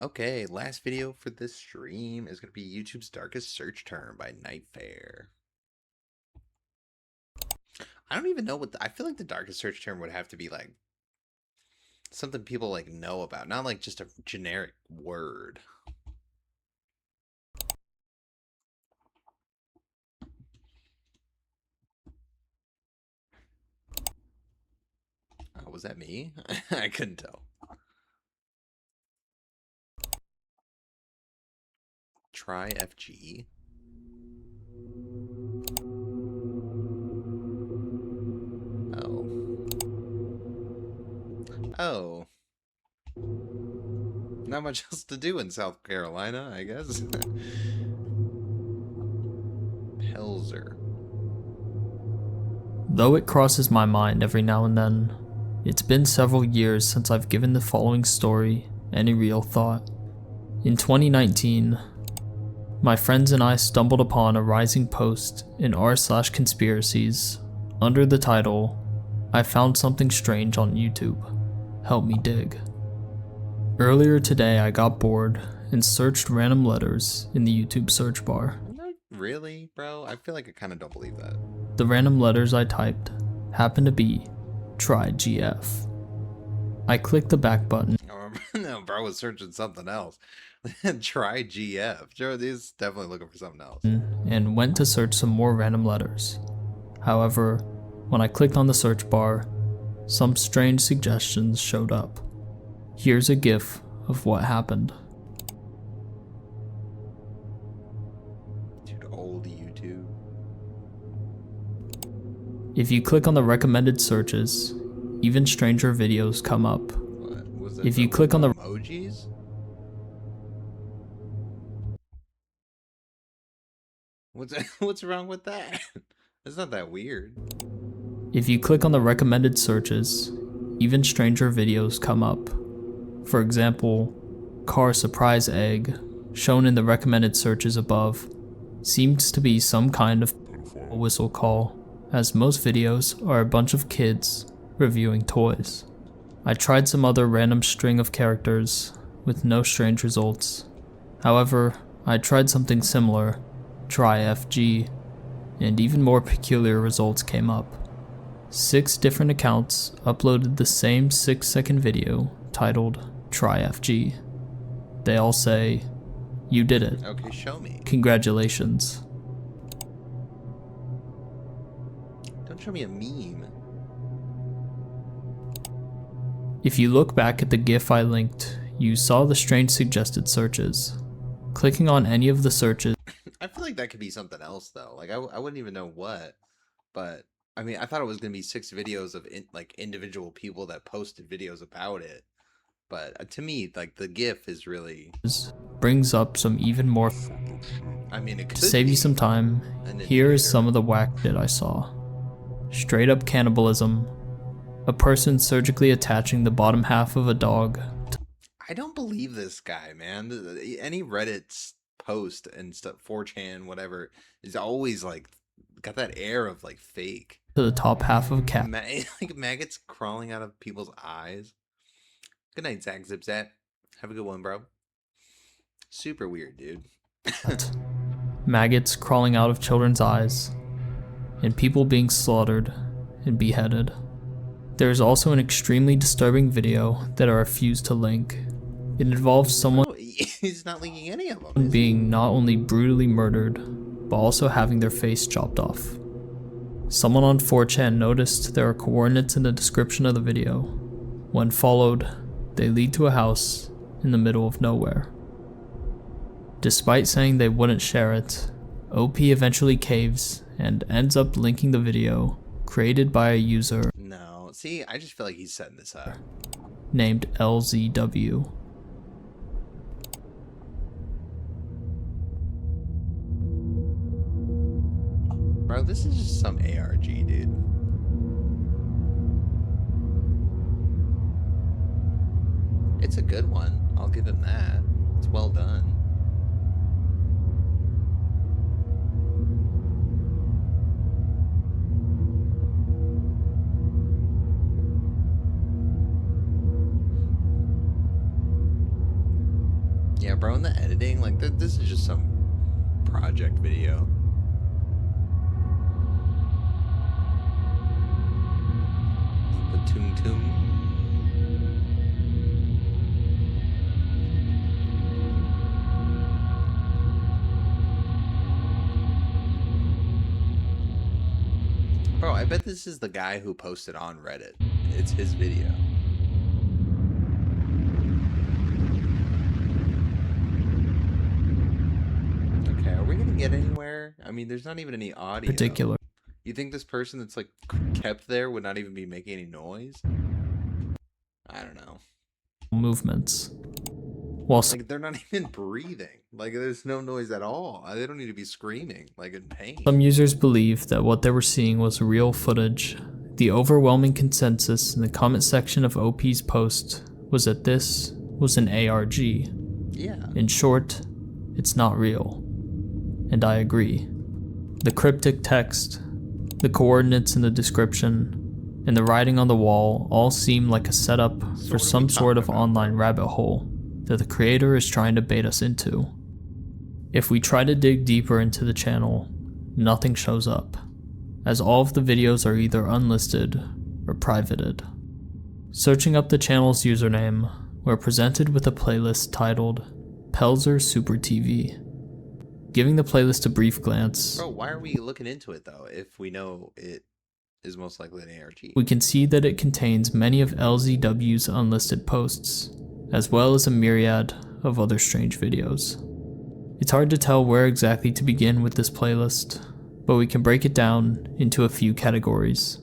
Okay, last video for this stream is going to be YouTube's darkest search term by Nightfare. I don't even know what I feel like the darkest search term would have to be like something people like know about, not like just a generic word. Oh, was that me? I couldn't tell. Try FG. Oh. Not much else to do in South Carolina, I guess. Pelzer. Though it crosses my mind every now and then, it's been several years since I've given the following story any real thought. In 2019, my friends and I stumbled upon a rising post in r/conspiracies under the title, "I found something strange on YouTube. Help me dig." Earlier today I got bored and searched random letters in the YouTube search bar. Really, bro? I feel like I kind of don't believe that. The random letters I typed happened to be try GF. I clicked the back button. No, bro was searching something else. Try GF. Joe is definitely looking for something else. And went to search some more random letters. However, when I clicked on the search bar, some strange suggestions showed up. Here's a GIF of what happened. Dude, old YouTube. If you click on the recommended searches, even stranger videos come up. What was it? If you click on the emojis? What's wrong with that? It's not that weird. If you click on the recommended searches, even stranger videos come up. For example, car surprise egg, shown in the recommended searches above, seems to be some kind of whistle call, as most videos are a bunch of kids reviewing toys. I tried some other random string of characters with no strange results. However, I tried something similar, try FG, and even more peculiar results came up. 6 different accounts uploaded the same 6-second video titled try FG. They all say, "You did it. Okay, show me. Congratulations." Don't show me a meme. If you look back at the GIF I linked, you saw the strange suggested searches. Clicking on any of the searches, I feel like that could be something else though. Like I wouldn't even know what, but I mean, I thought it was gonna be 6 videos of like individual people that posted videos about it. But to me, like the GIF is really brings up some even more. I mean, it could To save you some time, here is some of the whack shit I saw. Straight up cannibalism. A person surgically attaching the bottom half of a dog. I don't believe this guy, man. Any Reddit post and stuff, 4chan, whatever, is always like got that air of like fake. To the top half of a cat. Like maggots crawling out of people's eyes. Good night, Zach Zipzat. Have a good one, bro. Super weird, dude. Maggots crawling out of children's eyes. And people being slaughtered and beheaded. There is also an extremely disturbing video that I refuse to link. It involves someone He's not linking any of them. being not only brutally murdered, but also having their face chopped off. Someone on 4chan noticed there are coordinates in the description of the video. When followed, they lead to a house in the middle of nowhere. Despite saying they wouldn't share it, OP eventually caves and ends up linking the video created by a user. No, see, I just feel like he's setting this up. Named LZW. Bro, this is just some ARG, dude. It's a good one. I'll give him that. It's well done. Yeah, bro, in the editing, like, this is just some project video. The Toon Toon. Bro, I bet this is the guy who posted on Reddit. It's his video. Okay, are we gonna get anywhere? I mean, there's not even any audio. Particular. You think this person that's like kept there would not even be making any noise? I don't know. Movements. While Like, they're not even breathing. Like, there's no noise at all. They don't need to be screaming, like, in pain. some users believe that what they were seeing was real footage, the overwhelming consensus in the comment section of OP's post was that this was an ARG. Yeah. In short, it's not real. And I agree. The cryptic text, the coordinates in the description, and the writing on the wall all seem like a setup for some sort of online rabbit hole that the creator is trying to bait us into. If we try to dig deeper into the channel, nothing shows up, as all of the videos are either unlisted or privated. Searching up the channel's username, we're presented with a playlist titled Pelzer Super TV. Giving the playlist a brief glance, Bro, why are we looking into it though if we know it is most likely an ARG? we can see that it contains many of LZW's unlisted posts, as well as a myriad of other strange videos. It's hard to tell where exactly to begin with this playlist, but we can break it down into a few categories.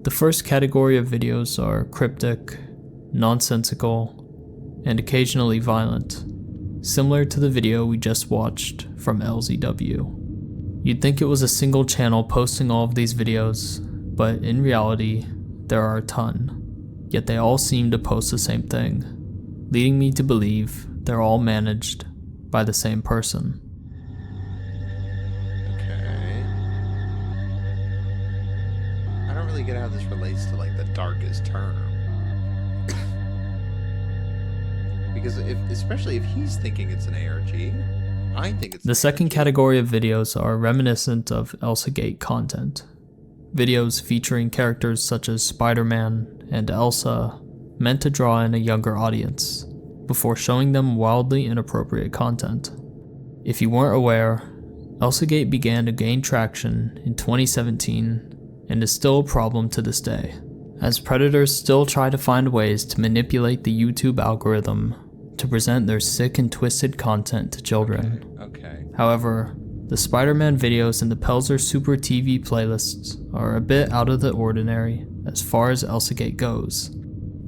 The first category of videos are cryptic, nonsensical, and occasionally violent, similar to the video we just watched from LZW. You'd think it was a single channel posting all of these videos, but in reality, there are a ton, yet they all seem to post the same thing, leading me to believe they're all managed by the same person. Okay. I don't really get how this relates to like the darkest term. Because especially if he's thinking it's an ARG, I think it's The second ARG. category of videos are reminiscent of ElsaGate content. Videos featuring characters such as Spider-Man and Elsa, meant to draw in a younger audience, before showing them wildly inappropriate content. If you weren't aware, ElsaGate began to gain traction in 2017 and is still a problem to this day, as predators still try to find ways to manipulate the YouTube algorithm to present their sick and twisted content to children. Okay. However, the Spider-Man videos in the Pelzer Super TV playlists are a bit out of the ordinary as far as ElsaGate goes,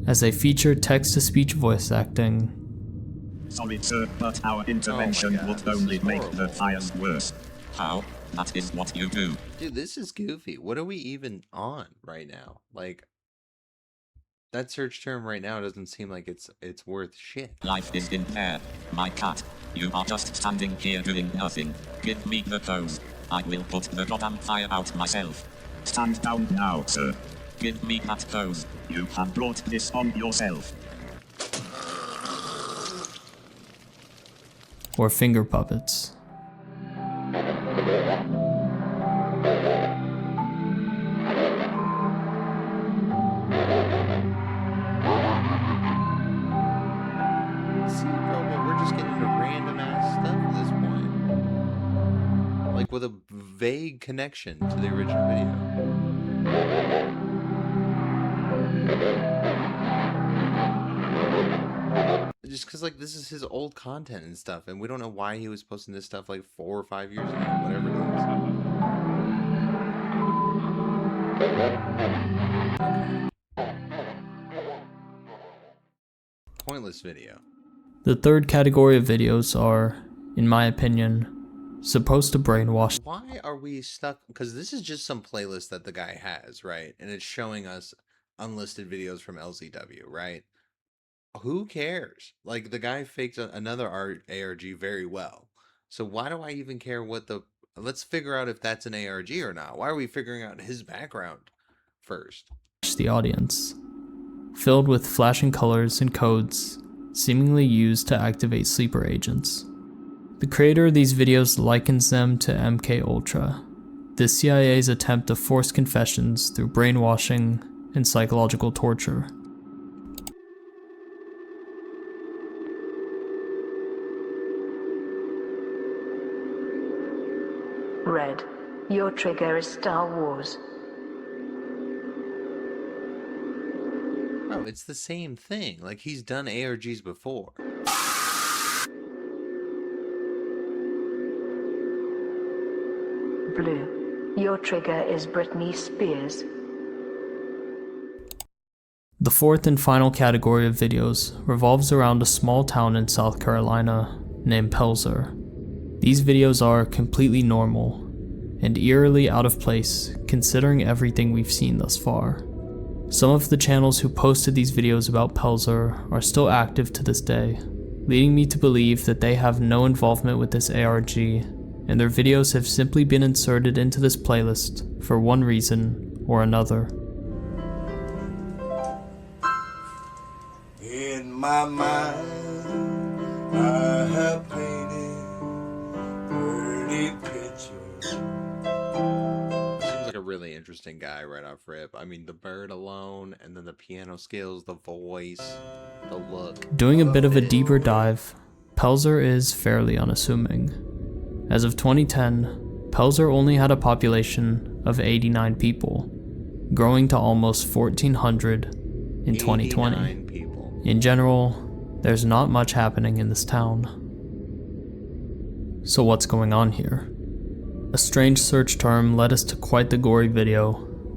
as they feature text-to-speech voice acting. Sorry sir, but our intervention God, would this is only make horrible. the fires worse. How? That is what you do. Dude, this is goofy. What are we even on right now? Like, that search term right now doesn't seem like it's worth shit. Life is in air. My cat. You are just standing here doing nothing. Give me the pose. I will put the goddamn fire out myself. Stand down now, sir. Give me that pose. You have brought this on yourself. Or finger puppets. See, bro, but we're just getting into random ass stuff at this point. Like with a vague connection to the original video. Just because, like, this is his old content and stuff, and we don't know why he was posting this stuff like 4 or 5 years ago, whatever it is. Pointless video. The third category of videos are, in my opinion, supposed to brainwash. Why are we stuck? Because this is just some playlist that the guy has, right? And it's showing us unlisted videos from LZW, right? Who cares? Like, the guy faked another ARG very well. So why do I even care what the... Let's figure out if that's an ARG or not. Why are we figuring out his background first? The audience, filled with flashing colors and codes seemingly used to activate sleeper agents. The creator of these videos likens them to MKUltra, the CIA's attempt to force confessions through brainwashing and psychological torture. Red, your trigger is Star Wars. Oh, it's the same thing. Like, he's done ARGs before. Blue, your trigger is Britney Spears. The fourth and final category of videos revolves around a small town in South Carolina named Pelzer. These videos are completely normal and eerily out of place considering everything we've seen thus far. Some of the channels who posted these videos about Pelzer are still active to this day, leading me to believe that they have no involvement with this ARG, and their videos have simply been inserted into this playlist for one reason or another. In my mind, I have painted pretty pictures. Seems like a really interesting guy right off rip. I mean, the bird alone, and then the piano skills, the voice, the look. Doing a bit of a deeper dive, Pelzer is fairly unassuming. As of 2010, Pelzer only had a population of 89 people, growing to almost 1,400 in 2020. 89 people. In general, there's not much happening in this town. So what's going on here? A strange search term led us to quite the gory video,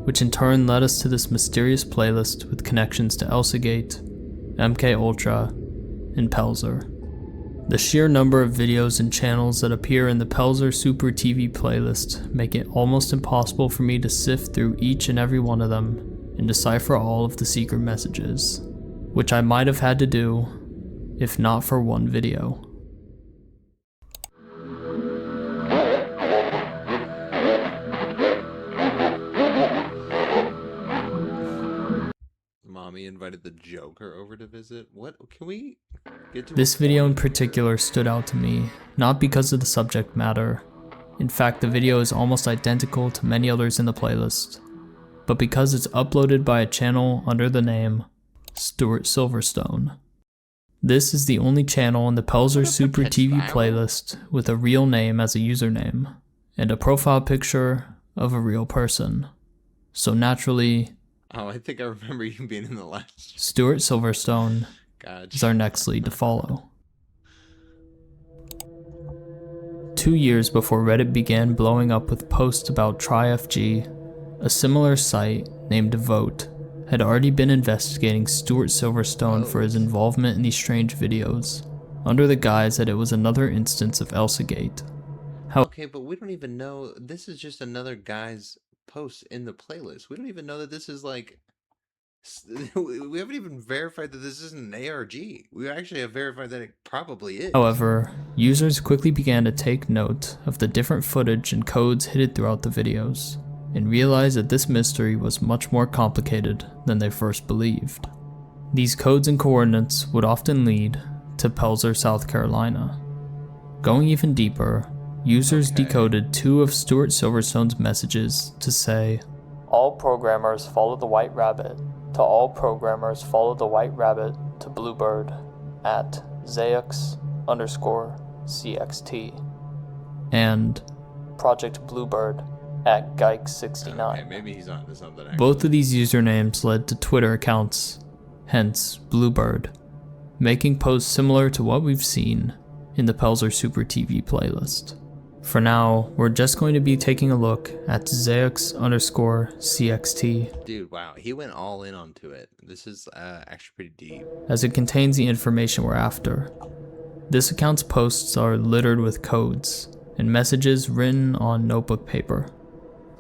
which in turn led us to this mysterious playlist with connections to ElsaGate, MKUltra, and Pelzer. The sheer number of videos and channels that appear in the Pelzer Super TV playlist make it almost impossible for me to sift through each and every one of them and decipher all of the secret messages, which I might have had to do if not for one video. Mommy invited the Joker over to visit. What can we get to? This video in particular stood out to me, not because of the subject matter. In fact, the video is almost identical to many others in the playlist, but because it's uploaded by a channel under the name Stuart Silverstone. This is the only channel in the Pelzer Super TV playlist with a real name as a username, and a profile picture of a real person. So naturally, Oh, I think I remember you being in the last. Stuart Silverstone Gotcha. is our next lead to follow. 2 years before Reddit began blowing up with posts about TryFG, a similar site named Vote had already been investigating Stuart Silverstone for his involvement in these strange videos, under the guise that it was another instance of ElsaGate. Okay, but we don't even know. This is just another guy's post in the playlist. We don't even know that this is like. We haven't even verified that this isn't an ARG. We actually have verified that it probably is. However, users quickly began to take note of the different footage and codes hidden throughout the videos, and realized that this mystery was much more complicated than they first believed. These codes and coordinates would often lead to Pelzer, South Carolina. Going even deeper, users decoded 2 of Stuart Silverstone's messages to say, "All programmers follow the white rabbit. To all programmers follow the white rabbit to Bluebird at Zaux_CXT and Project Bluebird at Geik69. Okay, maybe he's on to something. Actually. Both of these usernames led to Twitter accounts, hence Bluebird, making posts similar to what we've seen in the Pelzer Super TV playlist. For now, we're just going to be taking a look at Zaux_CXT. Dude, wow, he went all in onto it. This is actually pretty deep. As it contains the information we're after. This account's posts are littered with codes and messages written on notebook paper.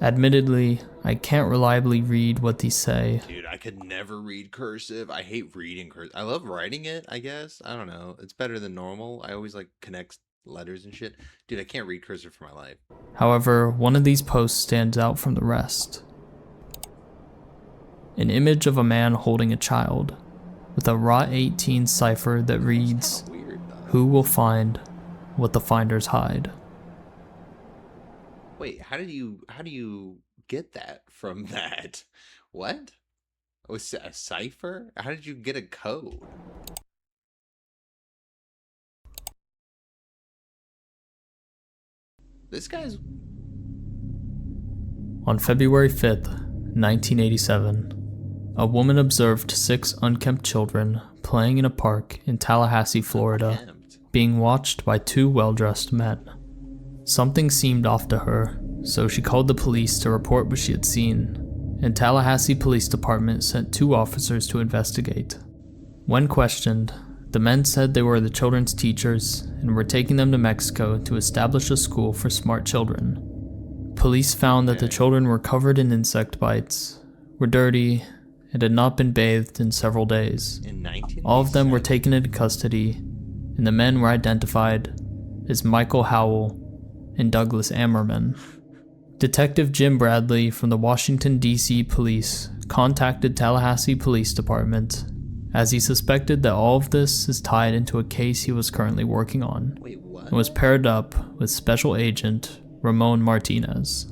Admittedly, I can't reliably read what these say. Dude, I could never read cursive. I hate reading cursive. I love writing it, I guess. I don't know. It's better than normal. I always like connect letters and shit. Dude, I can't read cursive for my life. However, one of these posts stands out from the rest. An image of a man holding a child. with a ROT18 cipher that reads, Weird though. "Who will find what the finders hide?" Wait, how do you get that from that? What? Was it a cipher? How did you get a code? This guy's... On February 5th, 1987, a woman observed 6 unkempt children playing in a park in Tallahassee, Florida, unkempt. being watched by 2 well-dressed men. Something seemed off to her, so she called the police to report what she had seen, and Tallahassee Police Department sent 2 officers to investigate. When questioned, the men said they were the children's teachers and were taking them to Mexico to establish a school for smart children. Police found that the children were covered in insect bites, were dirty, and had not been bathed in several days. In 1987? All of them were taken into custody, and the men were identified as Michael Howell and Douglas Ammerman. Detective Jim Bradley from the Washington, D.C. Police contacted Tallahassee Police Department as he suspected that all of this is tied into a case he was currently working on, Wait, what? and was paired up with Special Agent Ramon Martinez.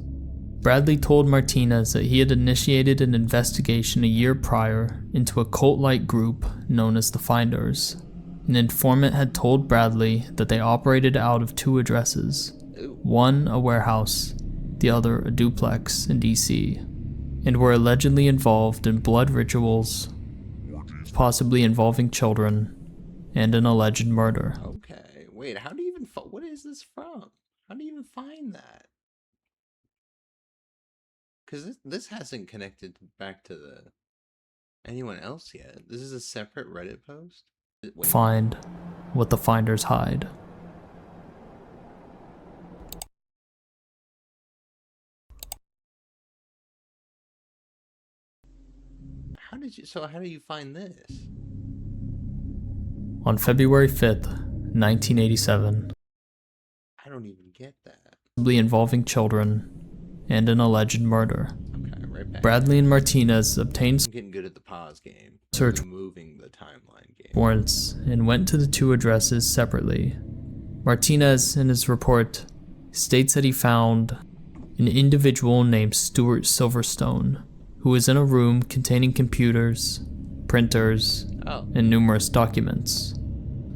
Bradley told Martinez that he had initiated an investigation a year prior into a cult-like group known as the Finders. An informant had told Bradley that they operated out of 2 addresses, one a warehouse, the other a duplex in DC, and were allegedly involved in blood rituals, possibly involving children, and an alleged murder. Okay, wait, how do you even... What is this from? How do you even find that? Because this hasn't connected back to anyone else yet. This is a separate Reddit post? Wait. Find what the Finders hide. How do you find this? On February 5th, 1987, I don't even get that. possibly involving children, and an alleged murder. Okay, right back. Bradley and Martinez obtained I'm getting good at the pause game. Search Moving the timeline game. warrants and went to the 2 addresses separately. Martinez, in his report, states that he found an individual named Stuart Silverstone, who was in a room containing computers, printers, and numerous documents.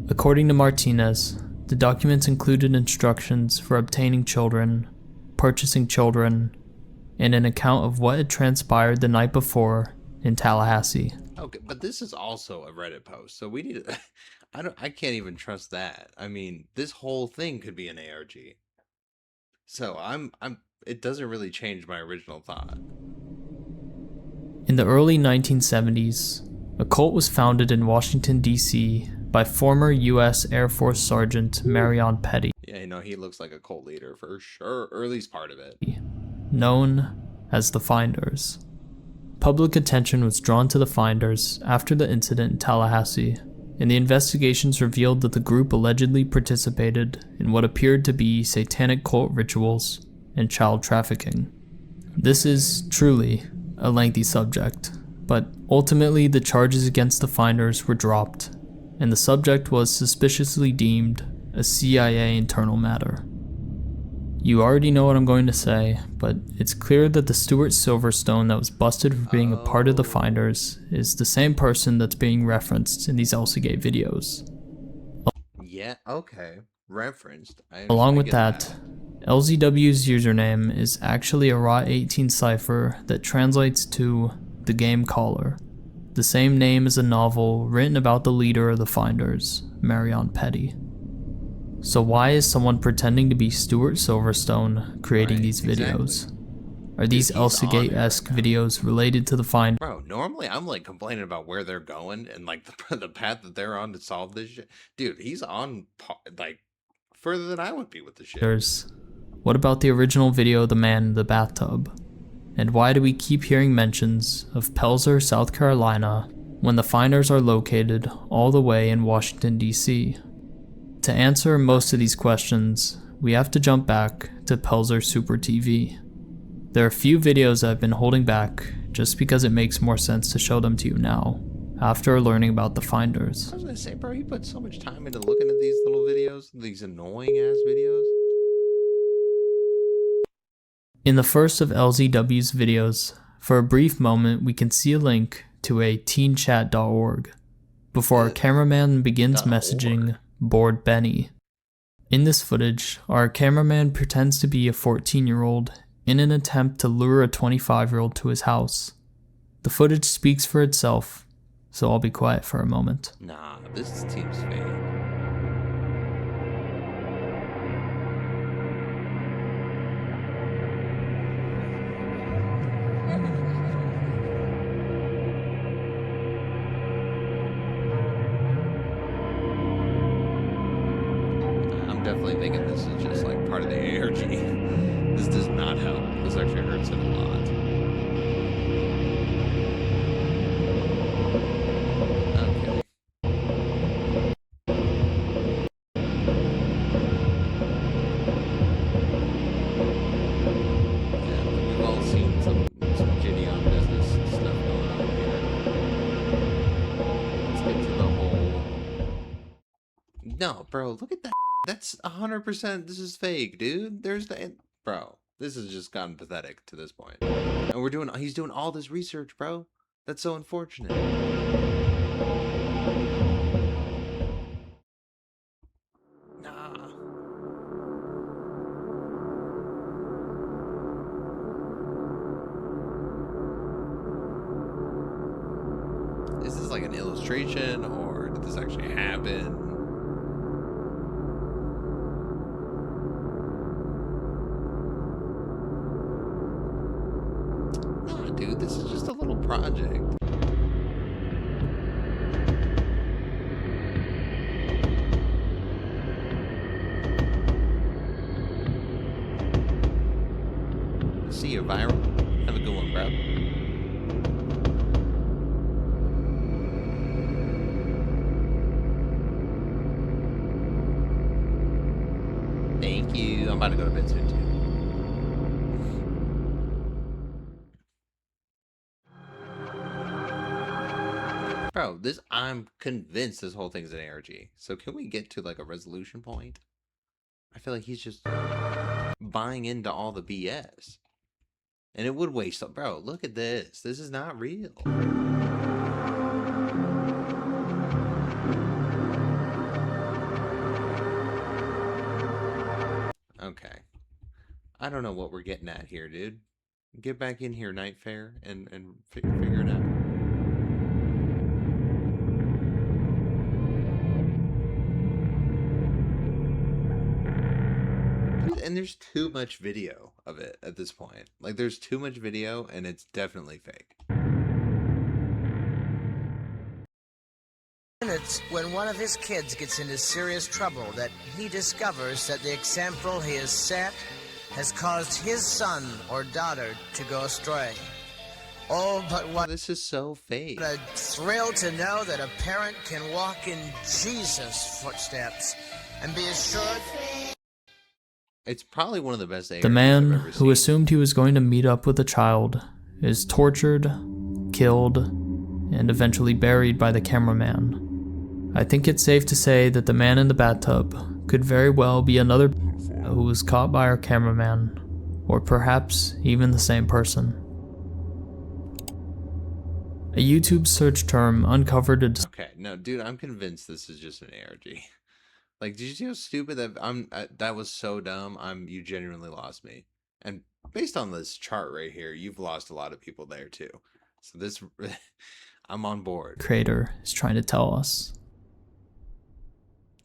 According to Martinez, the documents included instructions for obtaining children, purchasing children, and an account of what had transpired the night before in Tallahassee. Okay, but this is also a Reddit post, so we need to... I can't even trust that. I mean, this whole thing could be an ARG. So it doesn't really change my original thought. In the early 1970s, a cult was founded in Washington, D.C. by former U.S. Air Force Sergeant Marion Petty, Yeah, you know, he looks like a cult leader for sure, or at least part of it. known as the Finders. Public attention was drawn to the Finders after the incident in Tallahassee, and the investigations revealed that the group allegedly participated in what appeared to be satanic cult rituals and child trafficking. This is truly a lengthy subject, but ultimately the charges against the Finders were dropped, and the subject was suspiciously deemed a CIA internal matter. You already know what I'm going to say, but it's clear that the Stuart Silverstone that was busted for being a part of the Finders is the same person that's being referenced in these Elsagate videos. Yeah, okay. Referenced. Along with that, LZW's username is actually a ROT18 cipher that translates to the game caller, the same name as a novel written about the leader of the Finders, Marion Petty. So why is someone pretending to be Stuart Silverstone creating these videos? Are these Elsagate-esque videos related to the Finders? Bro, normally I'm like complaining about where they're going and like the path that they're on to solve this shit. Dude, he's on like further than I would be with the shit. What about the original video of the man in the bathtub? And why do we keep hearing mentions of Pelzer, South Carolina, when the Finders are located all the way in Washington, D.C.? To answer most of these questions, we have to jump back to Pelzer Super TV. There are a few videos I've been holding back just because it makes more sense to show them to you now. after learning about the finders. I was gonna say, bro, he put so much time into looking at these little videos, these annoying ass videos. In the first of LZW's videos, for a brief moment we can see a link to a teenchat.org before our cameraman begins messaging bored Benny. In this footage, our cameraman pretends to be a 14-year-old in an attempt to lure a 25-year-old to his house. The footage speaks for itself, so I'll be quiet for a moment. Nah, this seems fake. I'm definitely thinking this is just like part of the ARG. This does not help. This actually hurts it a lot. Okay. Yeah, we've all seen some jitty on business stuff going on here. Let's get to the whole. No, bro, look at that. That's 100%. This is fake, dude. There's the bro. This has just gotten pathetic to this point. And he's doing all this research, bro. That's so unfortunate. Nah. Is this like an illustration, or did this actually happen? Dude, this is just a little project. See you, viral. Have a good one, bro. Thank you. I'm about to go to bed soon, too. Bro, I'm convinced this whole thing's an ARG. So can we get to like a resolution point? I feel like he's just buying into all the BS. And it would waste up. Bro, look at this. This is not real. Okay. I don't know what we're getting at here, dude. Get back in here, Night Fair, and figure it out. And there's too much video of it at this point. Like, there's too much video, and it's definitely fake. It's when one of his kids gets into serious trouble that he discovers that the example he has set has caused his son or daughter to go astray. Oh, but what This is so fake. a thrill to know that a parent can walk in Jesus' footsteps and be assured. It's probably one of the best ARGs The I've man ever who seen. assumed he was going to meet up with a child is tortured, killed, and eventually buried by the cameraman. I think it's safe to say that the man in the bathtub could very well be another who was caught by our cameraman, or perhaps even the same person. A YouTube search term uncovered a Okay, no, dude, I'm convinced this is just an ARG. Like, did you see how stupid that that was so dumb? You genuinely lost me. And based on this chart right here, you've lost a lot of people there too. So this, I'm on board. creator is trying to tell us.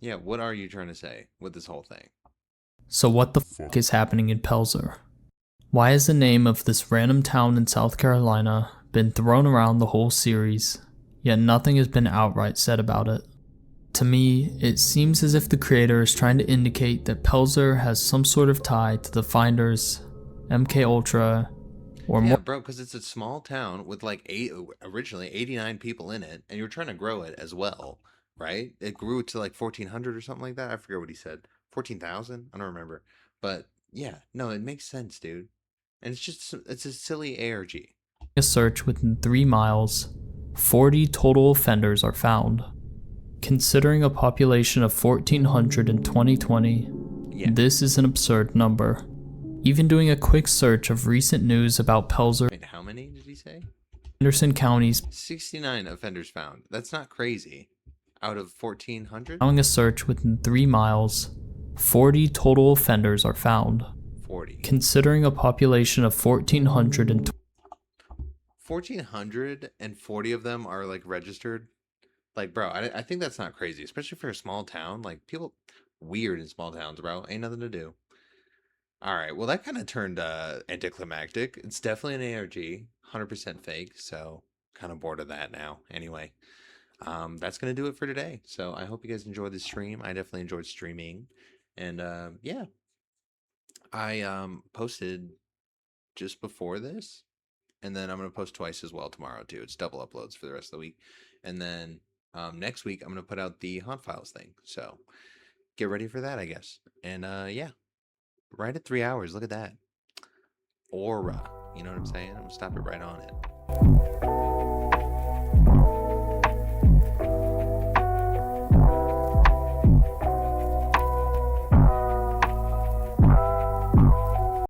Yeah, what are you trying to say with this whole thing? So what the fuck is happening in Pelzer? Why has the name of this random town in South Carolina been thrown around the whole series, yet nothing has been outright said about it? To me, it seems as if the creator is trying to indicate that Pelzer has some sort of tie to the Finders, MK Ultra, or Yeah, more. bro, because it's a small town with like originally 89 people in it, and you're trying to grow it as well, right? It grew to like 1,400 or something like that. I forget what he said. 14,000? I don't remember. But yeah, no, it makes sense, dude. And it's a silly ARG. A search within 3 miles, 40 total offenders are found. Considering a population of 1,400 in 2020, this is an absurd number. Even doing a quick search of recent news about Pelzer, Wait, how many did he say? Anderson County's 69 offenders found. That's not crazy. Out of 1,400? allowing a search within 3 miles, 40 total offenders are found. 40. Considering a population of 1,400 and 1,440 of them are like registered. Like, bro, I think that's not crazy, especially for a small town. Like, people weird in small towns, bro. Ain't nothing to do. All right, well, that kind of turned anticlimactic. It's definitely an ARG, 100% fake. So, kind of bored of that now. Anyway, that's gonna do it for today. So, I hope you guys enjoyed the stream. I definitely enjoyed streaming, and yeah, I posted just before this, and then I'm gonna post twice as well tomorrow too. It's double uploads for the rest of the week, and then next week I'm gonna put out the Haunt Files thing. So get ready for that, I guess. And yeah, right at 3 hours. Look at that. Aura. You know what I'm saying? I'm gonna stop it right on it.